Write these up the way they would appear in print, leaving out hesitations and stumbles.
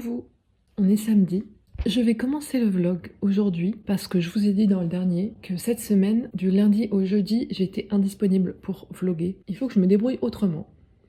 vous, on est samedi. Je vais commencer le vlog aujourd'hui parce que je vous ai dit dans le dernier que cette semaine, du lundi au jeudi, j'étais indisponible pour vlogger. Il faut que je me débrouille autrement.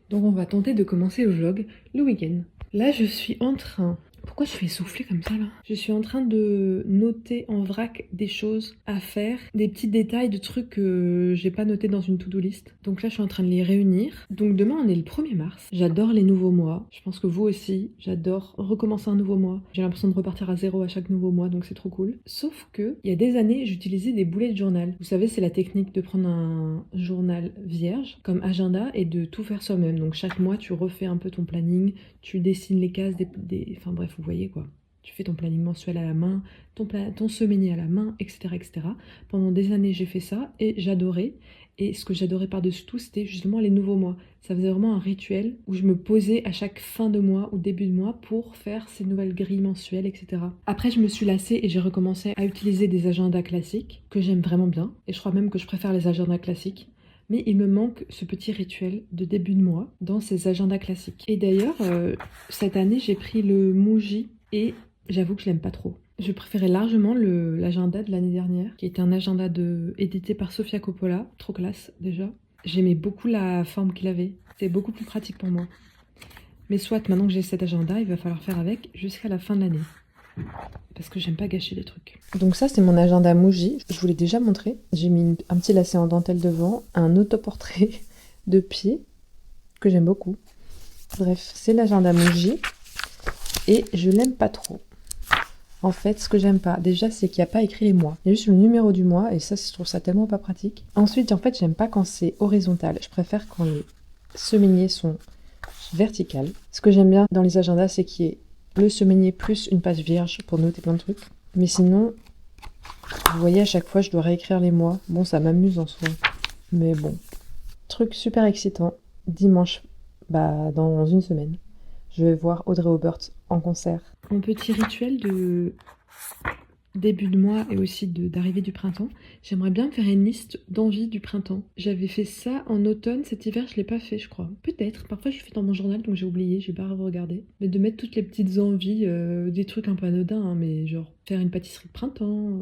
Donc on va tenter de commencer le vlog le week-end. Là, je suis en train... Pourquoi je fais souffler comme ça là? Je suis en train de noter en vrac des choses à faire, des petits détails de trucs que j'ai pas notés dans une to-do list. Donc là, je suis en train de les réunir. Donc demain, on est le 1er mars. J'adore les nouveaux mois. Je pense que vous aussi, j'adore recommencer un nouveau mois. J'ai l'impression de repartir à zéro à chaque nouveau mois, donc c'est trop cool. Sauf que, il y a des années, j'utilisais des bullet journal. Vous savez, c'est la technique de prendre un journal vierge comme agenda et de tout faire soi-même. Donc chaque mois, tu refais un peu ton planning, tu dessines les cases, enfin bref, vous voyez quoi. Tu fais ton planning mensuel à la main, ton semainier à la main, etc., etc. Pendant des années, j'ai fait ça et j'adorais. Et ce que j'adorais par-dessus tout, c'était justement les nouveaux mois. Ça faisait vraiment un rituel où je me posais à chaque fin de mois ou début de mois pour faire ces nouvelles grilles mensuelles, etc. Après, je me suis lassée et j'ai recommencé à utiliser des agendas classiques que j'aime vraiment bien. Et je crois même que je préfère les agendas classiques. Mais il me manque ce petit rituel de début de mois dans ces agendas classiques. Et d'ailleurs, cette année, j'ai pris le Muji et j'avoue que je l'aime pas trop. Je préférais largement l'agenda de l'année dernière, qui était un agenda édité par Sofia Coppola, trop classe déjà. J'aimais beaucoup la forme qu'il avait, c'était beaucoup plus pratique pour moi. Mais soit, maintenant que j'ai cet agenda, il va falloir faire avec jusqu'à la fin de l'année. Parce que j'aime pas gâcher les trucs. Donc ça, c'est mon agenda Muji. Je vous l'ai déjà montré. J'ai mis un petit lacet en dentelle devant, un autoportrait de pied, que j'aime beaucoup. Bref, c'est l'agenda Muji. Et je l'aime pas trop. En fait, ce que j'aime pas, déjà, c'est qu'il n'y a pas écrit les mois. Il y a juste le numéro du mois, et ça, je trouve ça tellement pas pratique. Ensuite, en fait, j'aime pas quand c'est horizontal. Je préfère quand les semainiers sont verticales. Ce que j'aime bien dans les agendas, c'est qu'il y ait le semainier plus une page vierge pour noter plein de trucs. Mais sinon, vous voyez, à chaque fois, je dois réécrire les mois. Bon, ça m'amuse en soi. Mais bon. Truc super excitant. Dimanche, dans une semaine, je vais voir Audrey Aubert en concert. Un petit rituel de début de mois et aussi d'arrivée du printemps. J'aimerais bien faire une liste d'envies du printemps. J'avais fait ça en automne, cet hiver je l'ai pas fait je crois. Peut-être, parfois je fais dans mon journal donc j'ai oublié, j'ai pas regardé. Mais de mettre toutes les petites envies, des trucs un peu anodins, hein, mais genre faire une pâtisserie de printemps,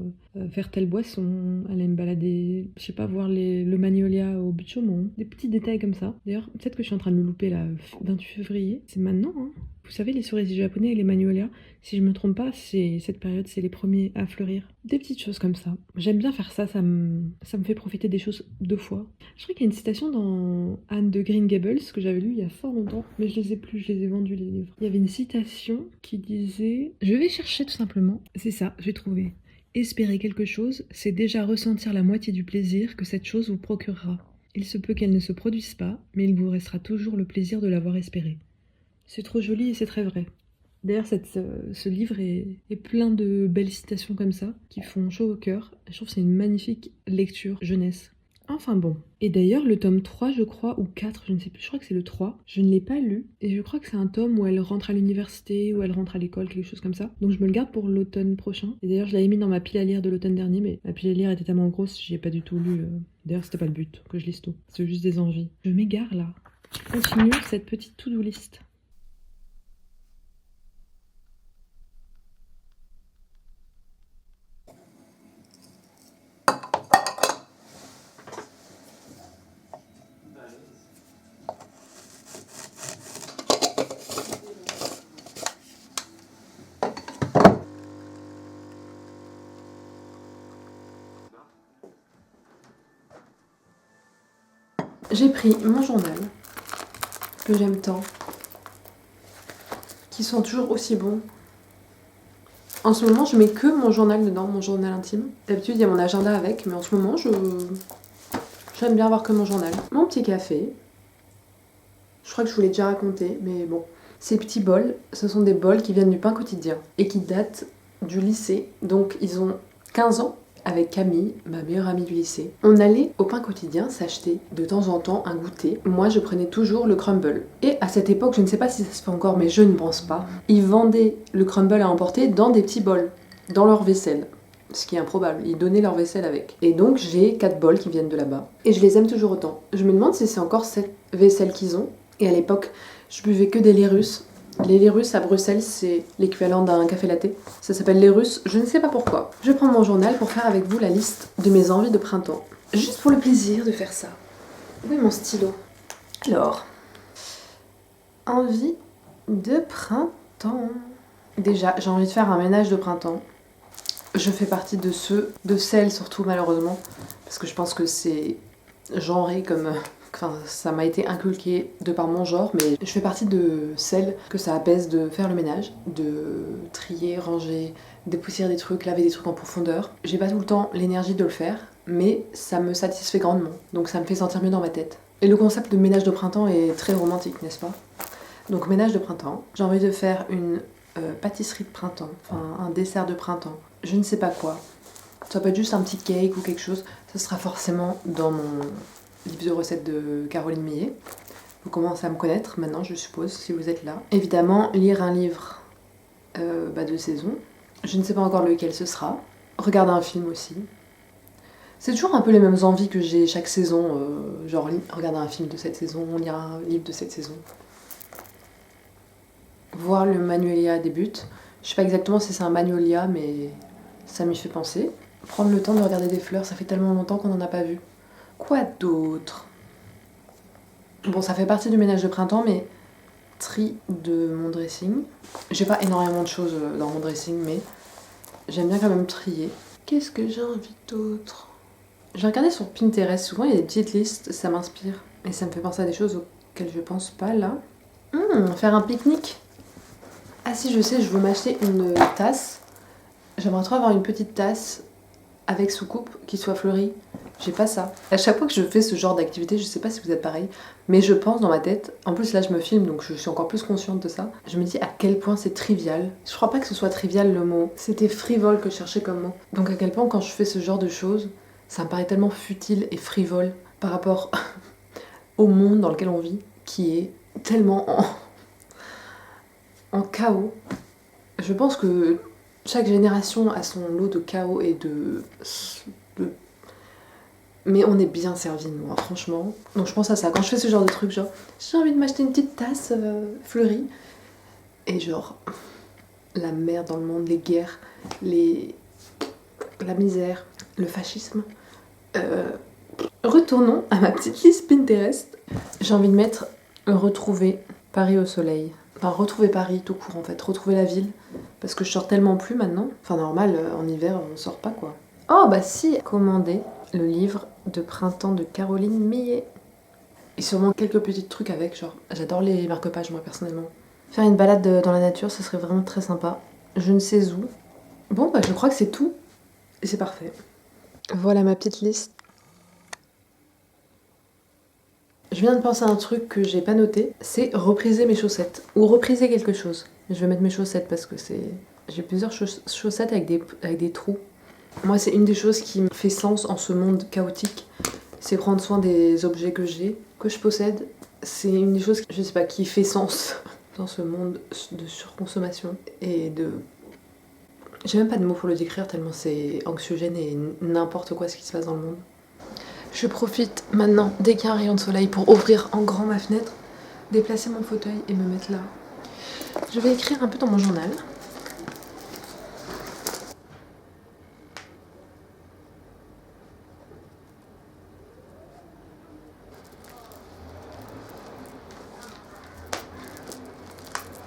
faire telle boisson, aller me balader, je sais pas, voir le magnolia au but de Chaumont, des petits détails comme ça. D'ailleurs, peut-être que je suis en train de me louper là, 28 février, c'est maintenant hein. Vous savez, les cerisiers japonais et les magnolias, si je me trompe pas, c'est cette période, c'est les premiers à fleurir. Des petites choses comme ça. J'aime bien faire ça, ça me fait profiter des choses deux fois. Je crois qu'il y a une citation dans Anne de Green Gables que j'avais lue il y a fort longtemps, mais je les ai plus, je les ai vendus les livres. Il y avait une citation qui disait... Je vais chercher tout simplement. C'est ça, j'ai trouvé. Espérer quelque chose, c'est déjà ressentir la moitié du plaisir que cette chose vous procurera. Il se peut qu'elle ne se produise pas, mais il vous restera toujours le plaisir de l'avoir espérée. C'est trop joli et c'est très vrai. D'ailleurs, ce livre est plein de belles citations comme ça, qui font chaud au cœur. Je trouve que c'est une magnifique lecture jeunesse. Enfin bon. Et d'ailleurs, le tome 3, je crois, ou 4, je ne sais plus, je crois que c'est le 3. Je ne l'ai pas lu, et je crois que c'est un tome où elle rentre à l'université, où elle rentre à l'école, quelque chose comme ça. Donc je me le garde pour l'automne prochain. Et d'ailleurs, je l'avais mis dans ma pile à lire de l'automne dernier, mais ma pile à lire était tellement grosse, j'y ai pas du tout lu. D'ailleurs, c'était pas le but, que je lise tout. C'est juste des envies. Je m'égare là. Continue cette petite to-do list. J'ai pris mon journal, que j'aime tant, qui sont toujours aussi bons. En ce moment, je mets que mon journal dedans, mon journal intime. D'habitude, il y a mon agenda avec, mais en ce moment, j'aime bien avoir que mon journal. Mon petit café. Je crois que je vous l'ai déjà raconté, mais bon. Ces petits bols, ce sont des bols qui viennent du pain quotidien et qui datent du lycée. Donc, ils ont 15 ans. Avec Camille, ma meilleure amie du lycée, on allait au pain quotidien s'acheter de temps en temps un goûter. Moi, je prenais toujours le crumble. Et à cette époque, je ne sais pas si ça se fait encore, mais je ne pense pas, ils vendaient le crumble à emporter dans des petits bols, dans leur vaisselle. Ce qui est improbable, ils donnaient leur vaisselle avec. Et donc, j'ai 4 bols qui viennent de là-bas. Et je les aime toujours autant. Je me demande si c'est encore cette vaisselle qu'ils ont. Et à l'époque, je buvais que des laits russes. Les lait russes à Bruxelles, c'est l'équivalent d'un café latte. Ça s'appelle lait russe, je ne sais pas pourquoi. Je prends mon journal pour faire avec vous la liste de mes envies de printemps. Juste pour le plaisir de faire ça. Où est mon stylo? Alors, envie de printemps. Déjà, j'ai envie de faire un ménage de printemps. Je fais partie de celles surtout malheureusement, parce que je pense que c'est genré comme... Enfin, ça m'a été inculqué de par mon genre, mais je fais partie de celles que ça apaise de faire le ménage, de trier, ranger, dépoussiérer des trucs, laver des trucs en profondeur. J'ai pas tout le temps l'énergie de le faire, mais ça me satisfait grandement, donc ça me fait sentir mieux dans ma tête. Et le concept de ménage de printemps est très romantique, n'est-ce pas? Donc ménage de printemps, j'ai envie de faire une pâtisserie de printemps, enfin un dessert de printemps, je ne sais pas quoi. Ça peut être juste un petit cake ou quelque chose, ça sera forcément dans mon livre de recettes de Caroline Millet. Vous commencez à me connaître maintenant, je suppose, si vous êtes là. Évidemment, lire un livre de saison. Je ne sais pas encore lequel ce sera. Regarder un film aussi. C'est toujours un peu les mêmes envies que j'ai chaque saison. Genre, regarder un film de cette saison, lire un livre de cette saison. Voir le Magnolia débute. Je sais pas exactement si c'est un Magnolia, mais ça m'y fait penser. Prendre le temps de regarder des fleurs, ça fait tellement longtemps qu'on n'en a pas vu. Quoi d'autre? Bon, ça fait partie du ménage de printemps, mais tri de mon dressing. J'ai pas énormément de choses dans mon dressing, mais j'aime bien quand même trier. Qu'est-ce que j'ai envie d'autre? J'ai regardé sur Pinterest, souvent il y a des petites listes, ça m'inspire. Et ça me fait penser à des choses auxquelles je pense pas là. Faire un pique-nique. Ah si, je sais, je veux m'acheter une tasse. J'aimerais trop avoir une petite tasse avec soucoupe qui soit fleurie. J'ai pas ça. À chaque fois que je fais ce genre d'activité, je sais pas si vous êtes pareil, mais je pense dans ma tête, en plus là je me filme donc je suis encore plus consciente de ça, je me dis à quel point c'est trivial. Je crois pas que ce soit trivial le mot, c'était frivole que je cherchais comme mot. Donc à quel point quand je fais ce genre de choses, ça me paraît tellement futile et frivole par rapport au monde dans lequel on vit, qui est tellement en chaos. Je pense que chaque génération a son lot de chaos et de... Mais on est bien servi, nous, hein, franchement. Donc je pense à ça. Quand je fais ce genre de truc, genre, j'ai envie de m'acheter une petite tasse fleurie. Et genre, la merde dans le monde, les guerres, la misère, le fascisme. Retournons à ma petite liste Pinterest. J'ai envie de mettre retrouver Paris au soleil. Enfin, retrouver Paris tout court en fait, retrouver la ville. Parce que je sors tellement plus maintenant. Enfin, normal, en hiver, on sort pas quoi. Oh, bah si, commander le livre de printemps de Caroline Millet. Et sûrement quelques petits trucs avec, genre, j'adore les marque-pages moi personnellement. Faire une balade dans la nature, ce serait vraiment très sympa. Je ne sais où. Bon, bah je crois que c'est tout. Et c'est parfait. Voilà ma petite liste. Je viens de penser à un truc que j'ai pas noté, c'est repriser mes chaussettes. Ou repriser quelque chose. Je vais mettre mes chaussettes parce que c'est... J'ai plusieurs chaussettes avec des trous. Moi, c'est une des choses qui me fait sens en ce monde chaotique. C'est prendre soin des objets que j'ai, que je possède. C'est une des choses, je sais pas, qui fait sens dans ce monde de surconsommation et de... J'ai même pas de mots pour le décrire tellement c'est anxiogène et n'importe quoi ce qui se passe dans le monde. Je profite maintenant dès qu'il y a un rayon de soleil pour ouvrir en grand ma fenêtre, déplacer mon fauteuil et me mettre là. Je vais écrire un peu dans mon journal.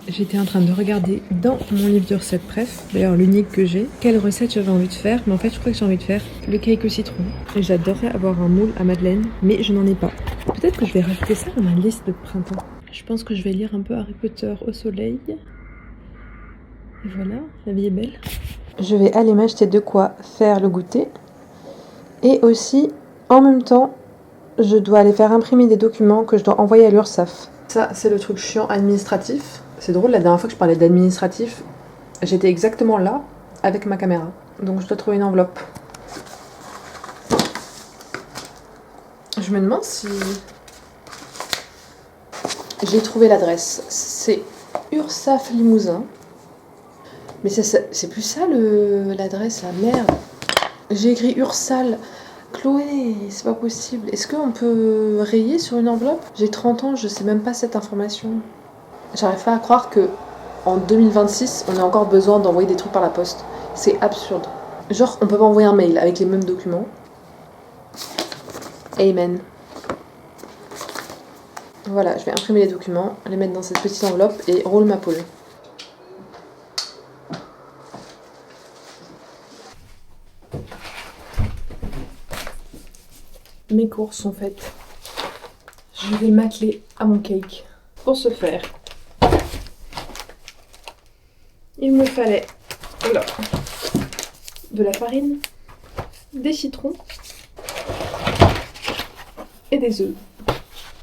J'étais en train de regarder dans mon livre de recettes préf, d'ailleurs l'unique que j'ai, quelle recette j'avais envie de faire, mais en fait je crois que j'ai envie de faire le cake au citron. Et j'adorerais avoir un moule à madeleine, mais je n'en ai pas. Peut-être que je vais rajouter ça dans ma liste de printemps. Je pense que je vais lire un peu Harry Potter au soleil. Et voilà, la vie est belle. Je vais aller m'acheter de quoi faire le goûter. Et aussi, en même temps, je dois aller faire imprimer des documents que je dois envoyer à l'URSSAF. Ça, c'est le truc chiant administratif. C'est drôle, la dernière fois que je parlais d'administratif, j'étais exactement là, avec ma caméra. Donc je dois trouver une enveloppe. Je me demande si... J'ai trouvé l'adresse. C'est URSSAF Limousin. Mais c'est plus ça l'adresse, la merde. J'ai écrit Ursal. Chloé, c'est pas possible. Est-ce qu'on peut rayer sur une enveloppe? J'ai 30 ans, je sais même pas cette information. J'arrive pas à croire que en 2026, on a encore besoin d'envoyer des trucs par la poste. C'est absurde. Genre, on peut pas envoyer un mail avec les mêmes documents. Amen. Voilà, je vais imprimer les documents, les mettre dans cette petite enveloppe et roule ma poule. Mes courses sont faites. Je vais m'atteler à mon cake. Pour ce faire, il me fallait de la farine, des citrons et des œufs.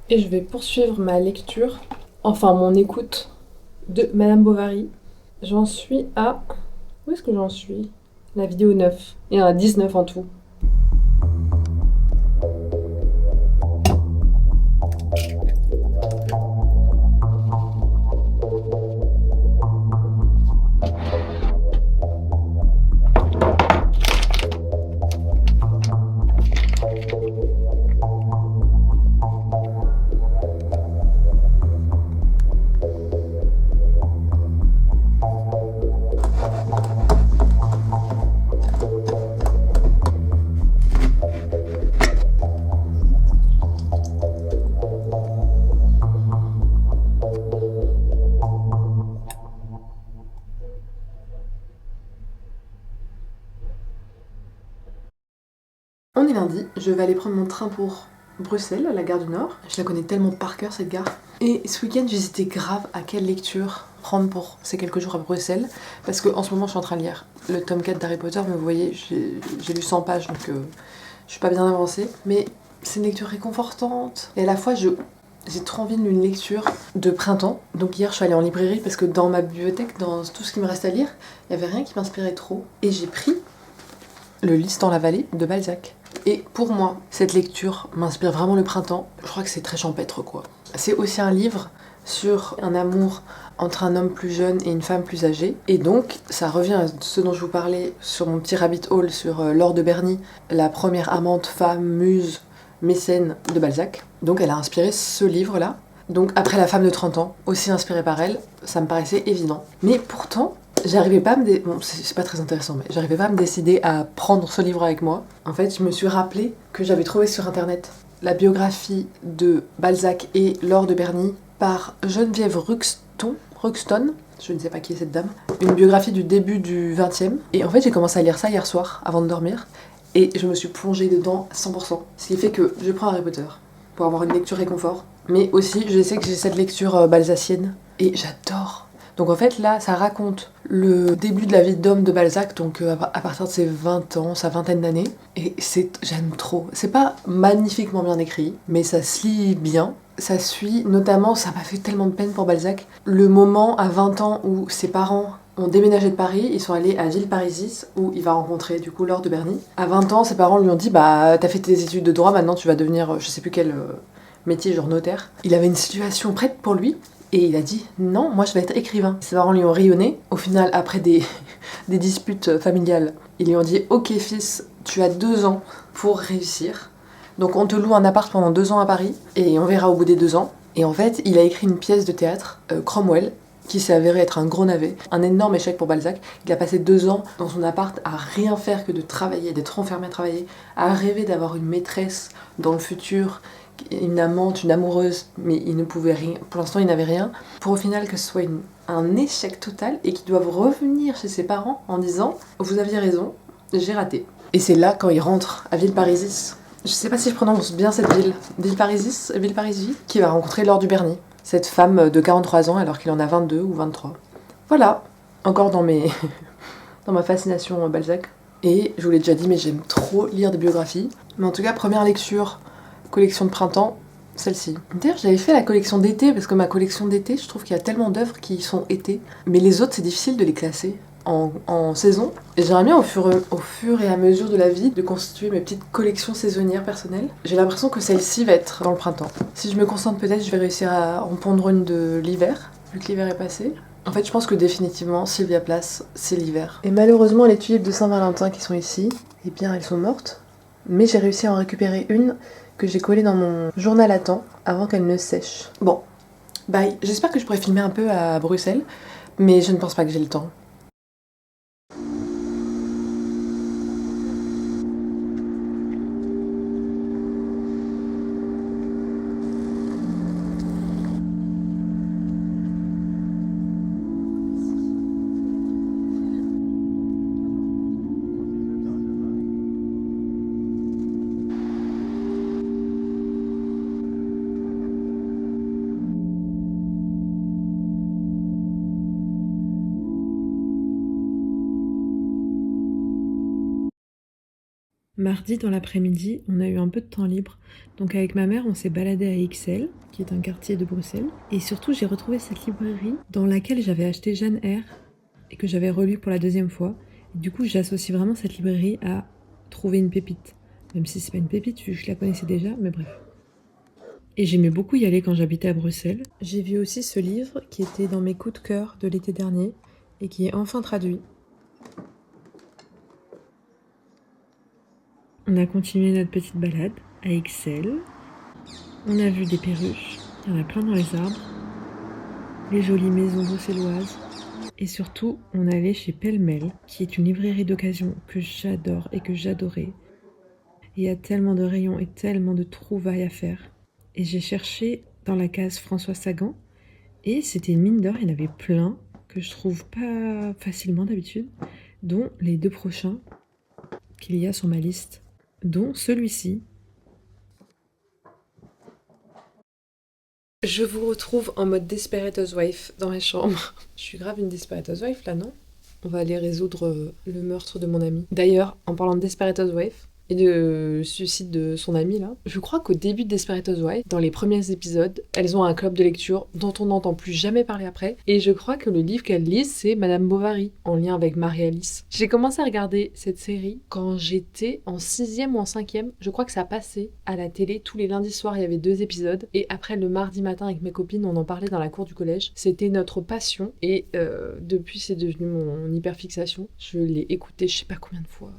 Et je vais poursuivre ma lecture, enfin mon écoute de Madame Bovary. J'en suis à... Où est-ce que j'en suis? La vidéo 9. Il y en a 19 en tout. On est lundi, je vais aller prendre mon train pour Bruxelles, à la gare du Nord. Je la connais tellement par cœur cette gare. Et ce week-end, j'hésitais grave à quelle lecture prendre pour ces quelques jours à Bruxelles. Parce qu'en ce moment, je suis en train de lire le tome 4 d'Harry Potter. Mais vous voyez, j'ai lu 100 pages, donc je suis pas bien avancée. Mais c'est une lecture réconfortante. Et à la fois, j'ai trop envie d'une lecture de printemps. Donc hier, je suis allée en librairie parce que dans ma bibliothèque, dans tout ce qui me reste à lire, il n'y avait rien qui m'inspirait trop. Et j'ai pris Le Lys dans la vallée de Balzac. Et pour moi, cette lecture m'inspire vraiment le printemps. Je crois que c'est très champêtre, quoi. C'est aussi un livre sur un amour entre un homme plus jeune et une femme plus âgée. Et donc, ça revient à ce dont je vous parlais sur mon petit rabbit hole sur Laure de Berny, la première amante, femme, muse, mécène de Balzac. Donc elle a inspiré ce livre-là. Donc après La femme de 30 ans, aussi inspirée par elle, ça me paraissait évident. Mais pourtant, j'arrivais pas à me bon, c'est pas très intéressant, mais j'arrivais pas à me décider à prendre ce livre avec moi. En fait, je me suis rappelé que j'avais trouvé sur internet la biographie de Balzac et Laure de Berny par Geneviève Ruxton, je ne sais pas qui est cette dame, une biographie du début du 20e. Et en fait, j'ai commencé à lire ça hier soir, avant de dormir, et je me suis plongée dedans à 100%. Ce qui fait que je prends Harry Potter pour avoir une lecture réconfort, mais aussi je sais que j'ai cette lecture balzacienne, et j'adore. Donc en fait là, ça raconte le début de la vie d'homme de Balzac, donc à partir de ses 20 ans, sa vingtaine d'années. Et j'aime trop. C'est pas magnifiquement bien écrit, mais ça se lit bien. Ça suit, notamment, ça m'a fait tellement de peine pour Balzac, le moment à 20 ans où ses parents ont déménagé de Paris, ils sont allés à Villeparisis, où il va rencontrer du coup Laure de Berny. À 20 ans, ses parents lui ont dit, bah t'as fait tes études de droit, maintenant tu vas devenir je sais plus quel métier, genre notaire. Il avait une situation prête pour lui, et il a dit non, moi je vais être écrivain. Ses parents lui ont rayonné. Au final, après des disputes familiales, ils lui ont dit ok fils, tu as 2 ans pour réussir. Donc on te loue un appart pendant 2 ans à Paris et on verra au bout des 2 ans. Et en fait, il a écrit une pièce de théâtre, Cromwell, qui s'est avéré être un gros navet, un énorme échec pour Balzac. Il a passé 2 ans dans son appart à rien faire que de travailler, d'être enfermé à travailler, à rêver d'avoir une maîtresse dans le futur, une amante, une amoureuse, mais il ne pouvait rien. Pour l'instant, il n'avait rien. Pour au final que ce soit un échec total et qu'ils doivent revenir chez ses parents en disant « Vous aviez raison, j'ai raté ». Et c'est là, quand il rentre à Villeparisis, je sais pas si je prononce bien cette ville, Villeparisis, qui va rencontrer Laure du Berny, cette femme de 43 ans alors qu'il en a 22 ou 23. Voilà, encore dans ma fascination Balzac. Et je vous l'ai déjà dit, mais j'aime trop lire des biographies. Mais en tout cas, première lecture, collection de printemps, celle-ci. D'ailleurs, j'avais fait la collection d'été, parce que ma collection d'été, je trouve qu'il y a tellement d'œuvres qui sont été. Mais les autres, c'est difficile de les classer en saison. Et j'aimerais bien, au fur et à mesure de la vie, de constituer mes petites collections saisonnières personnelles. J'ai l'impression que celle-ci va être dans le printemps. Si je me concentre, peut-être, je vais réussir à en pondre une de l'hiver, vu que l'hiver est passé. En fait, je pense que définitivement, Sylvia Plath, c'est l'hiver. Et malheureusement, les tulipes de Saint-Valentin qui sont ici, eh bien, elles sont mortes. Mais j'ai réussi à en récupérer une que j'ai collée dans mon journal à temps avant qu'elle ne sèche. Bon, Bye. J'espère que je pourrai filmer un peu à Bruxelles, mais je ne pense pas que j'ai le temps. Mardi dans l'après-midi, on a eu un peu de temps libre. Donc avec ma mère, on s'est baladé à Ixelles, qui est un quartier de Bruxelles. Et surtout, j'ai retrouvé cette librairie dans laquelle j'avais acheté Jeanne Eyre et que j'avais relue pour la deuxième fois. Et du coup, j'associe vraiment cette librairie à trouver une pépite. Même si c'est pas une pépite, vu que je la connaissais déjà, mais bref. Et j'aimais beaucoup y aller quand j'habitais à Bruxelles. J'ai vu aussi ce livre qui était dans mes coups de cœur de l'été dernier et qui est enfin traduit. On a continué notre petite balade à Ixelles. On a vu des perruches, il y en a plein dans les arbres, les jolies maisons bruxelloises. Et surtout, on allait chez Pêle-Mêle, qui est une librairie d'occasion que j'adore et que j'adorais. Il y a tellement de rayons et tellement de trouvailles à faire. Et j'ai cherché dans la case François Sagan, et c'était une mine d'or, il y en avait plein, que je trouve pas facilement d'habitude, dont les 2 prochains qu'il y a sur ma liste, dont celui-ci. Je vous retrouve en mode Desperate Housewife dans ma chambre. Je suis grave une Desperate Housewife là, non? On va aller résoudre le meurtre de mon ami. D'ailleurs, en parlant de Desperate Housewife et de suicide de son ami là, je crois qu'au début de Desperate Housewife, dans les premiers épisodes, elles ont un club de lecture dont on n'entend plus jamais parler après. Et je crois que le livre qu'elles lisent, c'est Madame Bovary, en lien avec Marie-Alice. J'ai commencé à regarder cette série quand j'étais en 6e ou en 5e. Je crois que ça passait à la télé tous les lundis soirs, il y avait 2 épisodes. Et après, le mardi matin, avec mes copines, on en parlait dans la cour du collège. C'était notre passion. Et depuis, c'est devenu mon hyperfixation. Je l'ai écouté je sais pas combien de fois.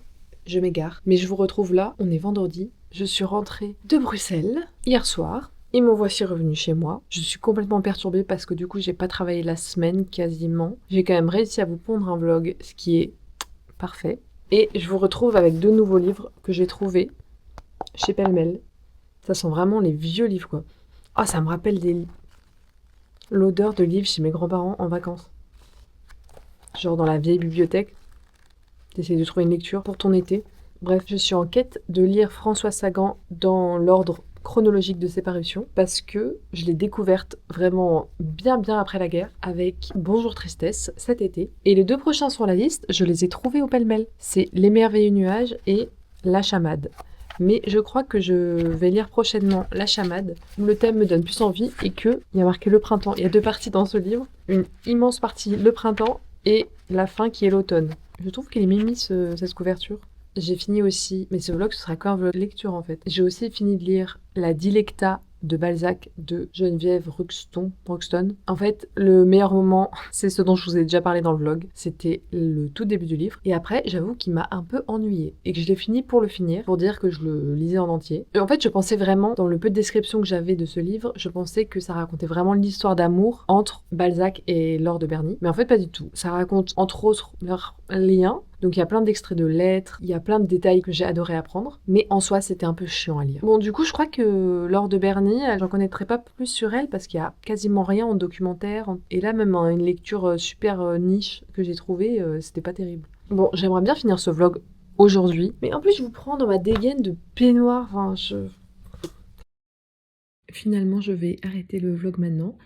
Je m'égare. Mais je vous retrouve là, on est vendredi. Je suis rentrée de Bruxelles hier soir. Et me voici revenue chez moi. Je suis complètement perturbée parce que du coup, j'ai pas travaillé la semaine quasiment. J'ai quand même réussi à vous pondre un vlog, ce qui est parfait. Et je vous retrouve avec 2 nouveaux livres que j'ai trouvés chez Pêle-Mêle. Ça sent vraiment les vieux livres, quoi. Oh, ça me rappelle l'odeur de livres chez mes grands-parents en vacances. Genre dans la vieille bibliothèque. T'essayes de trouver une lecture pour ton été. Bref, je suis en quête de lire François Sagan dans l'ordre chronologique de ses parutions parce que je l'ai découverte vraiment bien après la guerre avec Bonjour Tristesse cet été. Et les 2 prochains sur la liste, je les ai trouvés au pêle-mêle. C'est Les Merveilleux Nuages et La Chamade. Mais je crois que je vais lire prochainement La Chamade, où le thème me donne plus envie et qu'il y a marqué le printemps. Il y a 2 parties dans ce livre, une immense partie le printemps et la fin qui est l'automne. Je trouve qu'il est mimi cette couverture. J'ai fini aussi, mais ce vlog ce sera qu'un vlog lecture en fait. J'ai aussi fini de lire La Dilecta de Balzac de Geneviève Ruxton. En fait, le meilleur moment, c'est ce dont je vous ai déjà parlé dans le vlog. C'était le tout début du livre. Et après, j'avoue qu'il m'a un peu ennuyée. Et que je l'ai fini pour le finir, pour dire que je le lisais en entier. Et en fait, je pensais vraiment, dans le peu de description que j'avais de ce livre, je pensais que ça racontait vraiment l'histoire d'amour entre Balzac et Laure de Berny. Mais en fait, pas du tout. Ça raconte entre autres leur lien. Donc il y a plein d'extraits de lettres, il y a plein de détails que j'ai adoré apprendre, mais en soi c'était un peu chiant à lire. Bon du coup je crois que Laure de Berny, j'en connaîtrai pas plus sur elle parce qu'il y a quasiment rien en documentaire, et là même une lecture super niche que j'ai trouvée, c'était pas terrible. Bon j'aimerais bien finir ce vlog aujourd'hui, mais en plus je vous prends dans ma dégaine de peignoir, Finalement je vais arrêter le vlog maintenant,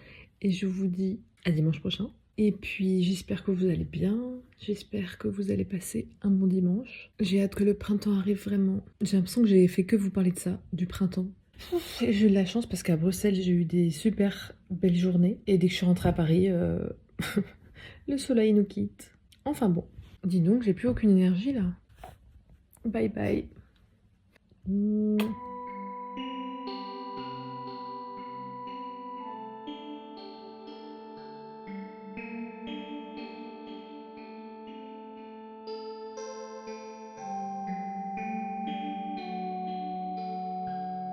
et je vous dis à dimanche prochain. Et puis j'espère que vous allez bien, j'espère que vous allez passer un bon dimanche. J'ai hâte que le printemps arrive vraiment. J'ai l'impression que j'ai fait que vous parler de ça, du printemps. Et j'ai eu de la chance parce qu'à Bruxelles j'ai eu des super belles journées. Et dès que je suis rentrée à Paris, le soleil nous quitte. Enfin bon, dis donc j'ai plus aucune énergie là. Bye bye.